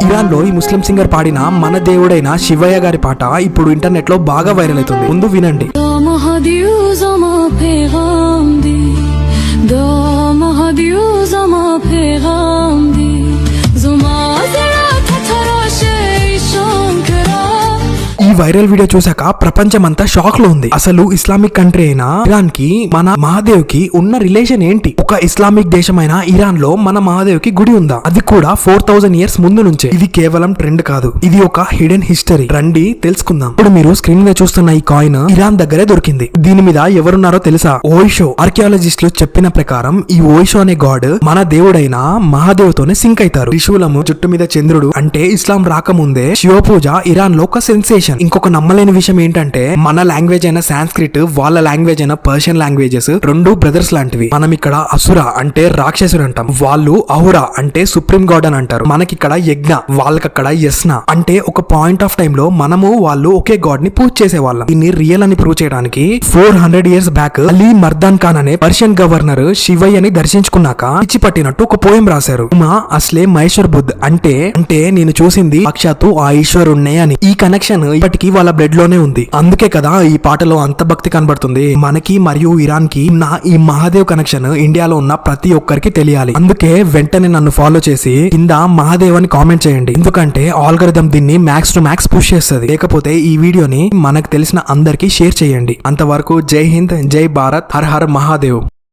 Iran లో ఈ ముస్లిం singer పాడిన మన దేవుడైన శివయ్య గారి పాట ఇప్పుడు ఇంటర్నెట్ లో బాగా వైరల్ అవుతుంది. ముందు వినండి. ఈ వైరల్ వీడియో చూసాక ప్రపంచమంతా షాక్ లో ఉంది. అసలు ఇస్లామిక్ కంట్రీ అయిన ఇరాన్ కి మన మహాదేవ్ కి ఉన్న రిలేషన్ ఏంటి? ఒక ఇస్లామిక్ దేశమైన ఇరాన్ లో మన మహాదేవ్ కి గుడి ఉందా? అది కూడా 4000 ఇయర్స్ ముందు నుంచే. ఇది కేవలం ట్రెండ్ కాదు, ఇది ఒక హిడెన్ హిస్టరీ. రండి తెలుసుకుందాం. ఇప్పుడు మీరు స్క్రీన్ మీద చూస్తున్న ఈ కాయిన్ ఇరాన్ దగ్గరే దొరికింది. దీని మీద ఎవరున్నారో తెలుసా? ఓయిషో. ఆర్కియాలజిస్టులు చెప్పిన ప్రకారం ఈ ఓయిషో అనే గాడ్ మన దేవుడైన మహాదేవ్ తోనే సింక్ అవుతారు. త్రిశూలము, జుట్టు మీద చంద్రుడు అంటే ఇస్లాం రాకముందే శివ పూజ ఇరాన్ లో ఒక సెన్సేషన్. ఇంకొక నమ్మలేని విషయం ఏంటంటే మన లాంగ్వేజ్ అయిన సాంస్క్రిట్, వాళ్ళ లాంగ్వేజ్ అయిన పర్షియన్ లాంగ్వేజెస్ రెండు బ్రదర్స్ లాంటివి. మనం ఇక్కడ అసుర అంటే రాక్షసుడు అంటాం, వాళ్ళు అహురా అంటే సుప్రీం గాడ్ అని అంటారు. మనకిక్కడ యజ్ఞ, వాళ్ళకక్కడ యస్న అంటే ఒక పాయింట్ ఆఫ్ టైం లో మనము వాళ్ళు ఒకే గాడ్ ని పూజ చేసేవాళ్ళం. దీన్ని రియల్ అని ప్రూవ్ చేయడానికి 400 ఇయర్స్ బ్యాక్ అలీ మర్దాన్ ఖాన్ అనే పర్షియన్ గవర్నర్ శివయ్యని దర్శించుకున్నాక పిచ్చి పట్టినట్టు ఒక పోయం రాశారు. ఉమా అస్లే మహేశ్వర్ బుద్ధ్ అంటే నేను చూసింది సాక్షాత్తు ఆ ఈశ్వరుణ్ణే అని. ఈ కనెక్షన్ ఇప్పటికీ వాళ్ళ బ్లడ్ లోనే ఉంది. అందుకే కదా ఈ పాటలో అంత భక్తి కనబడుతుంది. మనకి మరియు ఇరాన్ కి నా ఈ మహాదేవ్ కనెక్షన్ ఇండియాలో ఉన్న ప్రతి ఒక్కరికి తెలియాలి. అందుకే వెంటనే నన్ను ఫాలో చేసి కింద మహాదేవ్ అని కామెంట్ చేయండి. ఎందుకంటే ఆల్గరిథం దీన్ని మ్యాక్స్ టు మ్యాక్స్ పుష్ చేస్తుంది. లేకపోతే ఈ వీడియోని మనకు తెలిసిన అందరికి షేర్ చేయండి. అంతవరకు జై హింద్, జై భారత్, హర్ హర్ మహాదేవ్.